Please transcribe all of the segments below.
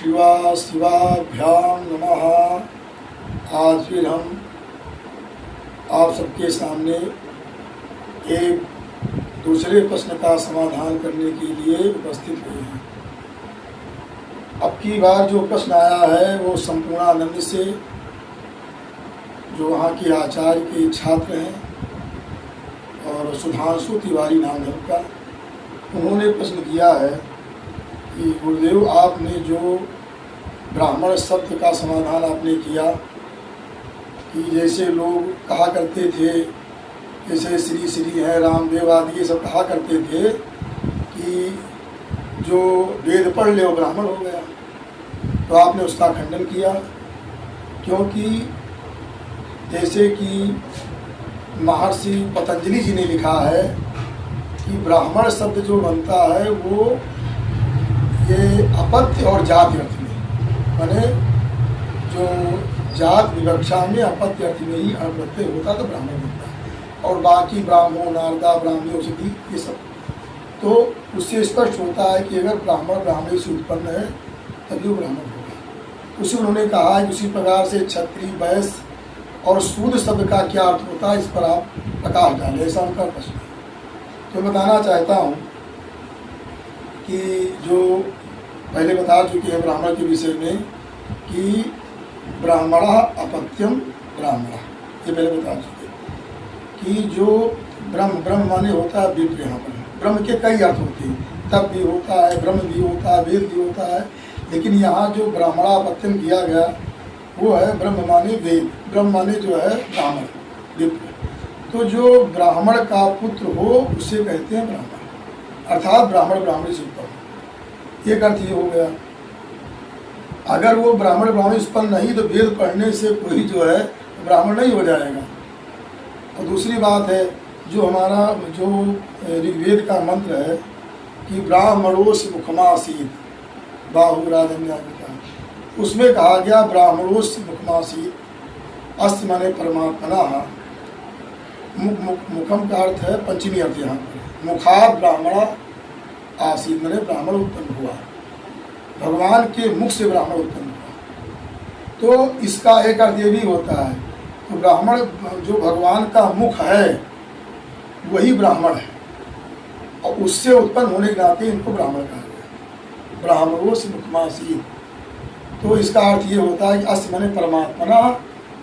शिवा शिवाभ्याम नमः। आज फिर हम आप सबके सामने एक दूसरे प्रश्न का समाधान करने के लिए उपस्थित हुए हैं। अब की बार जो प्रश्न आया है वो संपूर्णानंद से, जो वहाँ के आचार्य के छात्र हैं और सुधांशु तिवारी नाम है उनका। उन्होंने प्रश्न किया है कि गुरुदेव, आपने जो ब्राह्मण शब्द का समाधान आपने किया कि जैसे लोग कहा करते थे, जैसे श्री श्री है, रामदेव आदि ये सब कहा करते थे कि जो वेद पढ़ ले वो ब्राह्मण हो गया, तो आपने उसका खंडन किया। क्योंकि जैसे कि महर्षि पतंजलि जी ने लिखा है कि ब्राह्मण शब्द जो बनता है वो ये अपत्य और जाति अर्थ में, माने जो जात विवक्षा में अपत्य अर्थ में ही प्रत्यय होता तो ब्राह्मण बनता है। और बाकी ब्राह्मण, नारदा, ब्राह्मी, औषधि ये सब, तो उससे स्पष्ट होता है कि अगर ब्राह्मण ब्राह्मणी से उत्पन्न है तभी वो ब्राह्मण होगा। उसी उन्होंने कहा है कि उसी प्रकार से क्षत्रिय, वैश्य और शूद्र शब्द का क्या अर्थ होता है, इस पर आप प्रकाश डालें, ऐसा उनका प्रश्न है। तो बताना चाहता हूँ कि जो पहले बता चुके हैं ब्राह्मण के विषय में कि ब्राह्मणः अपत्यम ब्राह्मणः, ये पहले बता चुके कि जो ब्रह्म माने होता है विप्र। यहाँ पर ब्रह्म के कई अर्थ होते हैं, तप भी होता है, ब्रह्म भी होता है, वेद भी होता है, लेकिन यहाँ जो ब्राह्मणापत्यम किया गया वो है ब्रह्म माने वेद, ब्रह्म माने जो है ब्राह्मण, विप्र। तो जो ब्राह्मण का पुत्र हो उसे कहते हैं ब्राह्मण, अर्थात ब्राह्मण ब्राह्मणी से उत्पन्न। एक अर्थ ये हो गया। अगर वो ब्राह्मण ब्राह्मणी से उत्पन्न नहीं तो वेद पढ़ने से कोई जो है ब्राह्मण नहीं हो जाएगा। और दूसरी बात है, जो हमारा जो ऋग्वेद का मंत्र है कि ब्राह्मणोस मुखमासीत बाहु राजन्यापिता, उसमें कहा गया ब्राह्मणोस मुखमासीत, अस्त माने परमात्मना, मुखम का अर्थ है पंचमी अर्थ यहाँ पर, मुखाद ब्राह्मणा आसीत माने ब्राह्मण उत्पन्न हुआ, भगवान के मुख से ब्राह्मण उत्पन्न हुआ। तो इसका एक अर्थ ये भी होता है, तो ब्राह्मण जो भगवान का मुख है वही ब्राह्मण है, और उससे उत्पन्न होने के नाते इनको ब्राह्मण कहा गया, ब्राह्मणों से मुखमासीत। तो इसका अर्थ ये होता है कि अस्त माने परमात्मना,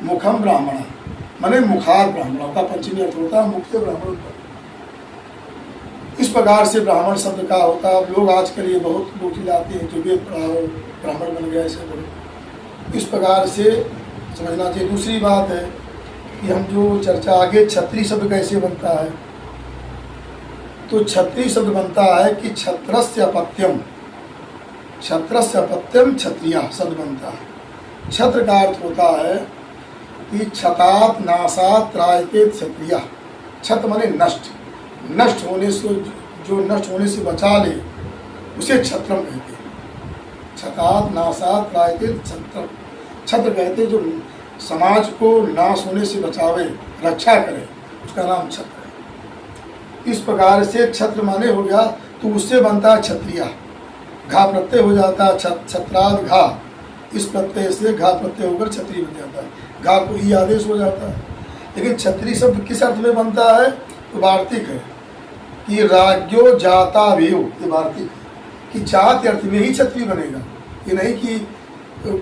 मुखम ब्राह्मणा माने मुखार ब्राह्मणों का पंचमी अर्थ होता है मुख से ब्राह्मण उत्पन्न। इस प्रकार से ब्राह्मण शब्द का होता है। लोग आजकल ये बहुत लोग खिलाते हैं जो वेद पढ़ा हो ब्राह्मण बन गया, ऐसे बोलो, इस प्रकार से समझना चाहिए। दूसरी बात है कि हम जो चर्चा आगे क्षत्रिय शब्द कैसे बनता है, तो क्षत्रिय शब्द बनता है कि क्षत्रस्य अपत्यम, क्षत्रस्य अपत्यम क्षत्रिय शब्द बनता है। क्षत्र का अर्थ होता है कि क्षतात नाशात त्रायते क्षत्रिय, क्षत्र माने नष्ट, नष्ट होने से, जो नष्ट होने से बचा ले उसे क्षत्रम कहते हैं। क्षतात नाशात त्रायते क्षत्रम, क्षत्र कहते जो समाज को नाश होने से बचावे, रक्षा करे, उसका नाम क्षत्र है। इस प्रकार से क्षत्र माने हो गया, तो उससे बनता है क्षत्रिय, घा प्रत्यय हो जाता है छत्राद घा, इस प्रत्यय से घा प्रत्यय होकर क्षत्रिय बन जाता है, घा को ई आदेश हो जाता है। लेकिन क्षत्रिय शब्द किस अर्थ में बनता है, तो वार्तिक है कि राज्यो जाता वेव, ये वार्तिक है कि जाति अर्थ में ही क्षत्रिय बनेगा, ये नहीं कि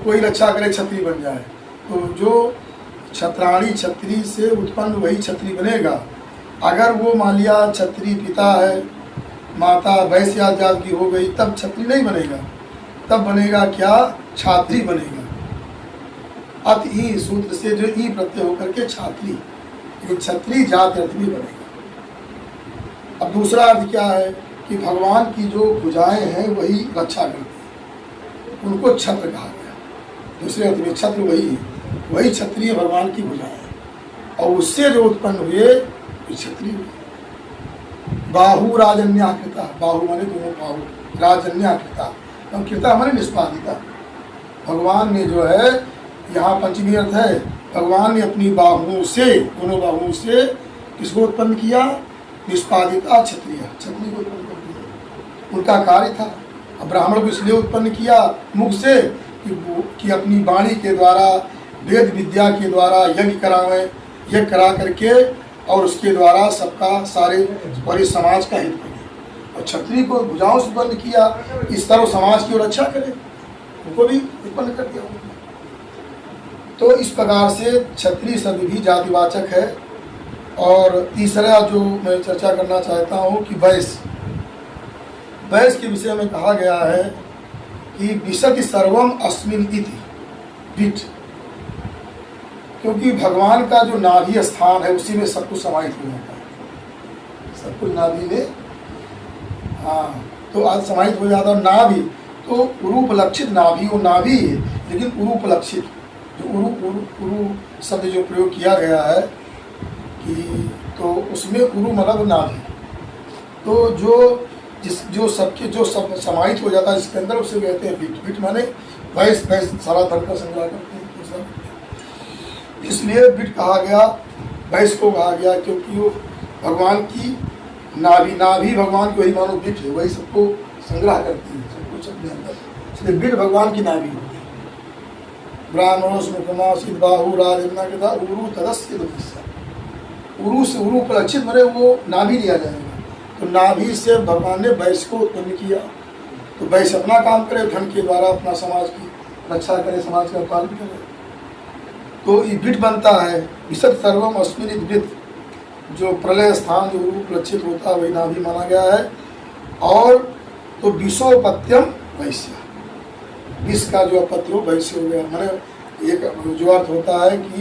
कोई रक्षा करे क्षत्रिय बन जाए। तो जो क्षत्राणी क्षत्रिय से उत्पन्न वही क्षत्रिय बनेगा। अगर वो मान लिया क्षत्रिय पिता है, माता वैश्य जात की हो गई, तब क्षत्रिय नहीं बनेगा, तब बनेगा क्या, छात्री बनेगा। अत ई सूत्र से जो ई प्रत्यय होकर के छात्री, लेकिन क्षत्रिय जाति अर्थ भी बनेगा। अब दूसरा अर्थ क्या है कि भगवान की जो भुजाएं हैं वही रक्षा करती हैं, उनको छत्र कहा गया। दूसरे अर्थ में छत्र वही है, वही क्षत्रिय भगवान की भुजाएं हैं, और उससे जो उत्पन्न हुए वो क्षत्रिय हुए। बाहु राजन्याकृता, बाहु माने दोनों बाहु, राजन्याकृता, और कृता माने निष्पादिता। भगवान ने जो है, यहाँ पंचमी अर्थ है, भगवान ने अपनी बाहुओं से, दोनों बाहुओं से किसको उत्पन्न किया, निष्पादिता क्षत्रिय, क्षत्रिय को उत्पन्न कर दिया। उनका कार्य था अब ब्राह्मण को इसलिए उत्पन्न किया मुख से कि अपनी वाणी के द्वारा, वेद विद्या के द्वारा यज्ञ करावें, यज्ञ करा करके और उसके द्वारा सबका सारे पूरे समाज का हित करे। और क्षत्रिय को भुजाओं से उत्पन्न किया इस तरह समाज की ओर रक्षा करे, उनको भी उत्पन्न कर दिया। तो इस प्रकार से क्षत्रिय शब्द भी जातिवाचक है। और तीसरा जो मैं चर्चा करना चाहता हूँ कि वैश्य, वैश्य के विषय में कहा गया है कि विशति सर्वम अस्मिन इति विट, क्योंकि भगवान का जो नाभि स्थान है उसी में सब कुछ समाहित हो जाता है, सब कुछ नाभि में, हाँ, तो आज समाहित हो जाता है। नाभि तो उरूप लक्षित नाभि, वो नाभि है लेकिन उरूप लक्षित, जो उरु शब्द जो प्रयोग किया गया है कि तो उसमें उरु मतलब नाभि, तो जो सबके जो सब समाहित हो जाता है इसके अंदर, उसे कहते हैं विट। विट माने वैश्य, वैश्य सारा धर्म का संग्रह करते हैं, इसलिए विट कहा गया, वैश्य को कहा गया क्योंकि वो भगवान की नाभि भगवान की वही मानो विट है, वही सबको संग्रह करती है, सब कुछ अपने अंदर, इसलिए विट भगवान की नाभि होती है। ब्राह्मणोस्मुखमा सिद्धाहु राजन्ना के था उरु तदस्य दुखिस्सा, उरु से उरु उपलक्षित मरे वो नाभि लिया जाएगा। तो नाभि से भगवान ने वैश्य को उत्पन्न किया, तो वैश्य अपना काम करे, धन के द्वारा अपना समाज की रक्षा करे, समाज का पालन करे, तो ये विट बनता है। विशद सर्वम अस्मिन विट, जो प्रलय स्थान जो रूप लक्षित होता है वही नाभि माना गया है। और तो विषोपत्यम वैश्य, विष का जो अपत्य हो वैश्य हो गया, मैंने एक जो अर्थ होता है कि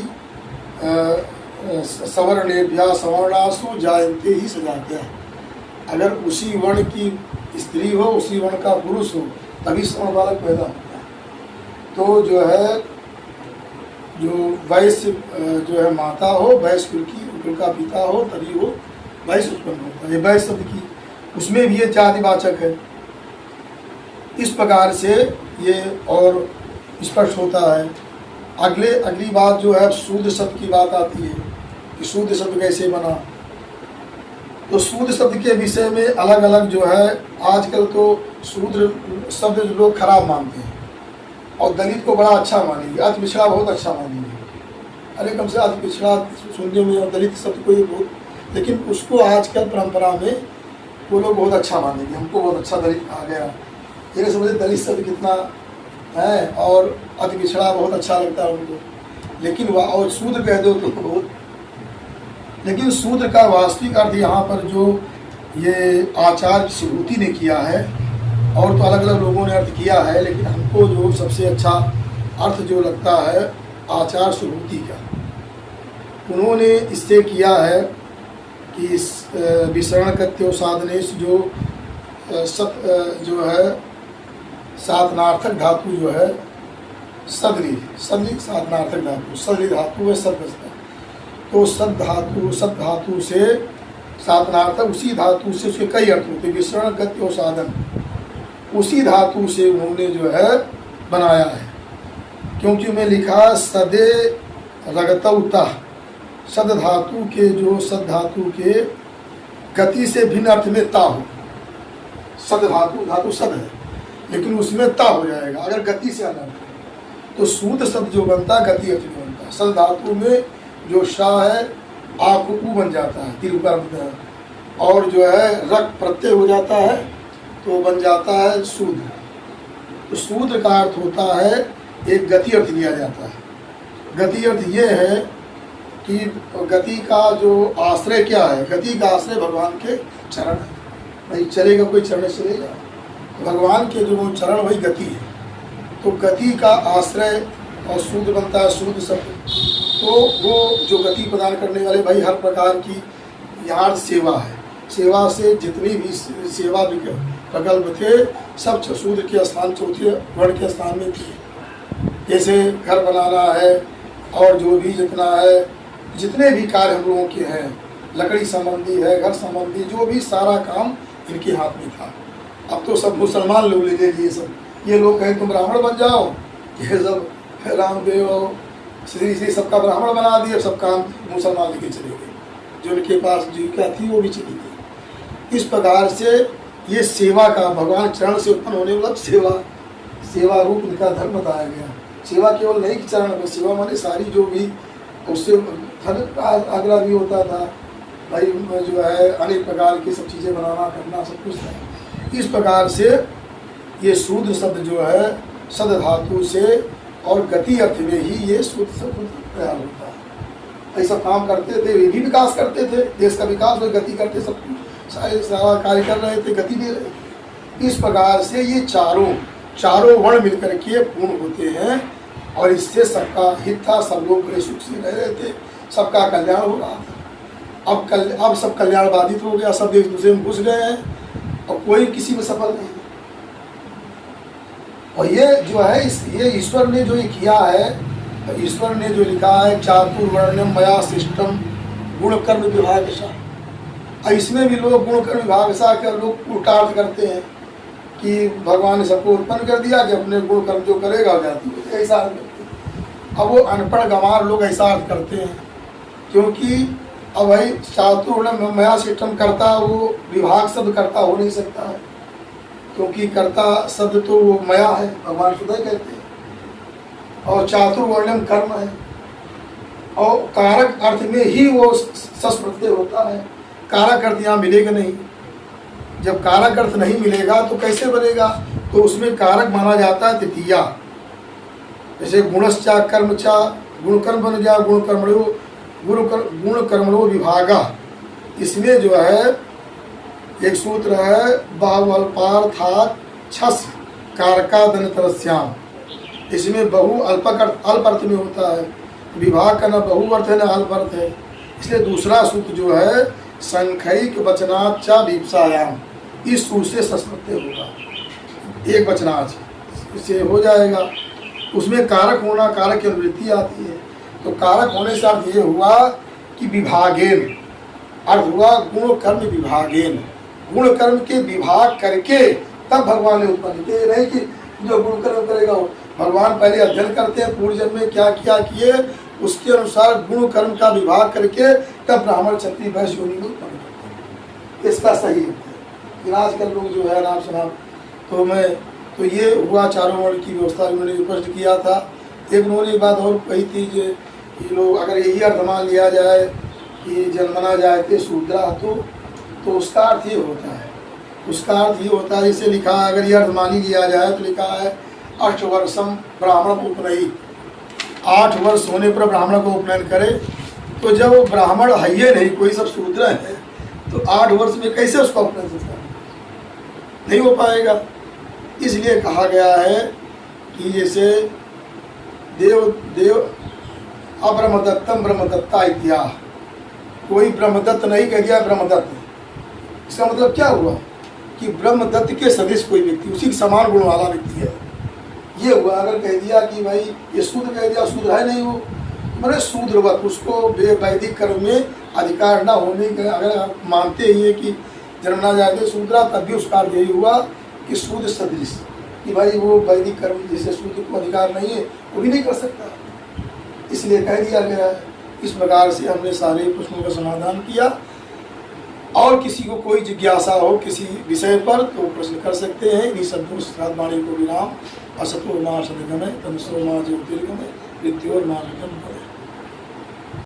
सवर्णेभ्या सवर्णासु जायन्ते ही सजाते हैं, अगर उसी वर्ण की स्त्री हो, उसी वर्ण का पुरुष हो तभी सवर्ण बालक पैदा होता है। तो जो है जो वैश्य जो है माता हो, वैश्य कुल की, कुल का पिता हो तभी वो वैश्य उत्पन्न होता है। ये वैश्य शब्द की उसमें भी ये जातिवाचक है। इस प्रकार से ये और स्पष्ट होता है। अगली बात जो है शूद्र शब्द की बात आती है कि शूद्र शब्द कैसे बना। तो शूद्र शब्द के विषय में अलग अलग जो है, आजकल तो शूद्र शब्द लोग खराब मानते हैं और दलित को बड़ा अच्छा मानेंगे, अति पिछड़ा बहुत अच्छा मानेंगे। अरे कम से अति पिछड़ा सुनने में और दलित शब्द को ये बहुत, लेकिन उसको आजकल परंपरा में वो लोग बहुत अच्छा मानेंगे, हमको बहुत अच्छा दलित कहा गया। ये समझे दलित शब्द कितना है और अति पिछड़ा बहुत अच्छा लगता है उनको, लेकिन वह और शूद्र कह दो तो बहुत, लेकिन शूद्र का वास्तविक अर्थ यहाँ पर जो ये आचार्य शिभूति ने किया है, और तो अलग अलग लोगों ने अर्थ किया है, लेकिन हमको जो सबसे अच्छा अर्थ जो लगता है आचार्य शिभूति का, उन्होंने इससे किया है कि विसरण कत्यो साधनेश जो जो है साधनार्थक धातु जो है सदली साधनार्थक धातु, सदली धातु है सद, तो सद धातु से साधनार्थक, उसी धातु से उसके कई अर्थ होते, विसरण गत्यो साधन, उसी धातु से उन्होंने जो है बनाया है। क्योंकि मैं लिखा सदे रगतौता, सद धातु के जो सद धातु के गति से भिन्न अर्थ में ता हो, सद धातु सद है लेकिन उसमें ता हो जाएगा अगर गति से अलग, तो सूत्र शब्द जो बनता है गति अर्थ में बनता है। सद धातु में जो शाह है आप ऊ बन जाता है, तिल का बनता है, और जो है रक प्रत्यय हो जाता है तो बन जाता है शूद्र। तो शूद्र का अर्थ होता है एक गति अर्थ लिया जाता है। गति अर्थ ये है कि गति का जो आश्रय क्या है, गति का आश्रय भगवान के चरण है। भाई चलेगा कोई चरण चलेगा, भगवान के जो चरण वही गति है, तो गति का आश्रय और शूद्र बनता है शूद्र शब्द। तो वो जो गति प्रदान करने वाले भाई हर प्रकार की यहाँ सेवा है, सेवा से जितनी भी सेवा प्रकल्प थे सब शूद्र के स्थान, चौथे वर्ण के स्थान में थे। जैसे घर बनाना है और जो भी जितना है, जितने भी कार्य हम लोगों के हैं, लकड़ी संबंधी है, घर संबंधी, जो भी सारा काम इनके हाथ में था। अब तो सब मुसलमान लोग ले लिए सब, ये लोग कहें तुम ब्राह्मण बन जाओ, ये सब रामदेव श्री सबका ब्राह्मण बना दिए, सब काम मुसलमान लेके चले गए, जो उनके पास जीविका थी वो भी चली गई। इस प्रकार से ये सेवा का, भगवान चरण से उत्पन्न होने वाला सेवा, सेवा रूप इनका धर्म बताया गया। सेवा केवल नहीं कि चरण में, सेवा माने सारी जो भी उससे आग्रह भी होता था भाई, जो है अनेक प्रकार की सब चीज़ें बनाना करना सब कुछ था। इस प्रकार से ये शूद्र शब्द जो है सद धातु से और गति अर्थ में ही ये शूद्र शब्द तैयार होता है। ऐसा काम करते थे, ये भी विकास करते थे, देश का विकास और गति करते, सब कुछ सारा कार्य कर रहे थे, गति दे रहे थे। इस प्रकार से ये चारों वर्ण मिलकर के पूर्ण होते हैं और इससे सबका हित था, सब लोग बड़े सुख से रह रहे थे, सबका कल्याण हो रहा था। अब सब कल्याण बाधित हो गया, सब एक दूसरे में घुस गए हैं और कोई किसी में सफल नहीं। और ये जो है ये ईश्वर ने जो ये किया है, ईश्वर ने जो लिखा है चातुर्वर्ण्यम मया सिस्टम गुण कर्म विभागशा, इसमें भी लोग गुण कर्म विभागशा कर लोग उल्टा अर्थ करते हैं कि भगवान ने सबको उत्पन्न कर दिया कि अपने गुण कर्म जो करेगा हो जाती है, ऐसा अर्थ करते हैं। अब वो अनपढ़ गंवार लोग ऐसा अर्थ करते हैं, क्योंकि अब भाई चातुर्वर्ण मया सिस्टम करता, वो विभाग शब्द करता हो नहीं सकता है, क्योंकि कर्ता शब्द तो वो मया है, भगवान खुद कहते हैं, और चातुर्वर्ण्यम कर्म है, और कारक अर्थ में ही वो सस प्रत्यय होता है। कारक अर्थ यहाँ मिलेगा नहीं, जब कारक अर्थ नहीं मिलेगा तो कैसे बनेगा, तो उसमें कारक माना जाता है तृतीया, जैसे गुणश्चा कर्मचा, गुण कर्म बन गया, गुण कर्मणो विभागा। इसमें जो है एक सूत्र है बाहुअल्पार्थात् छस कारका दनतरस्याम, इसमें बहु अल्प अर्थ में होता है, विभाग का न बहु अर्थ है न अल्प अर्थ है, इसलिए दूसरा सूत्र जो है संख्यिक वचनाचा विप्सायाम, इस सूत्र से सस्प्रत्यय होगा, एक वचनाच इससे हो जाएगा। उसमें कारक होना, कारक की अनुवृत्ति आती है, तो कारक होने से अर्थ ये हुआ कि विभागेन, अर्थ हुआ गुण कर्म विभागेन, गुण कर्म के विभाग करके तब भगवान ने उत्पन्न किए, नहीं कि जो गुण कर्म करेगा वो। भगवान पहले अध्ययन करते हैं पूर्व जन्म में क्या क्या किए, उसके अनुसार गुण कर्म का विभाग करके तब ब्राह्मण क्षत्रिय वैश्य योनि में उत्पन्न करते हैं। इसका सही है। लेकिन आजकल लोग जो है राम सुना तो ये हुआ चारों वर्ण की व्यवस्था उन्होंने स्पष्ट किया था। एक उन्होंने एक बात और कही थी कि लोग अगर यही अर्थ मान लिया जाए कि जन्मना जायते शूद्रा, तो उसका अर्थ ये होता है, उसका अर्थ ये होता है, जैसे लिखा है, अगर ये अर्थ मान ही लिया जाए तो लिखा है 8 वर्षम ब्राह्मण उपनयी, 8 वर्ष होने पर ब्राह्मण को उपनयन करे। तो जब वो ब्राह्मण है ही नहीं, कोई सब शूद्र है, तो 8 वर्ष में कैसे उसका उपनयन होता है, नहीं हो पाएगा। इसलिए कहा गया है कि जैसे देव अब्रह्मदत्तम ब्रह्मदत्ता इत्याह, कोई ब्रह्मदत्त नहीं कह दिया ब्रह्मदत्त, इसका मतलब क्या हुआ कि ब्रह्मदत्त के सदृश कोई व्यक्ति, उसी के समान गुण वाला व्यक्ति है, ये हुआ। अगर कह दिया कि भाई ये शूद्र कह दिया, शूद्र है नहीं वो, मैंने शूद्रवत, उसको वैदिक कर्म में अधिकार न होने का अगर आप मानते ही है कि जन्मना जाएगा शूद्रा, तब भी उसका यही हुआ कि शूद्र सदृश, कि भाई वो वैदिक कर्म जिसे शूद्र को अधिकार नहीं है वो भी नहीं कर सकता, इसलिए कह दिया गया है। इस प्रकार से हमने सारे प्रश्नों का समाधान किया। और किसी को कोई जिज्ञासा हो किसी विषय पर तो प्रश्न कर सकते हैं। इन्हीं शब्दों से वाणी को विराम। असतो मां सदगमय तमसो मां ज्योतिर्गमय मृत्योर्मामृतम।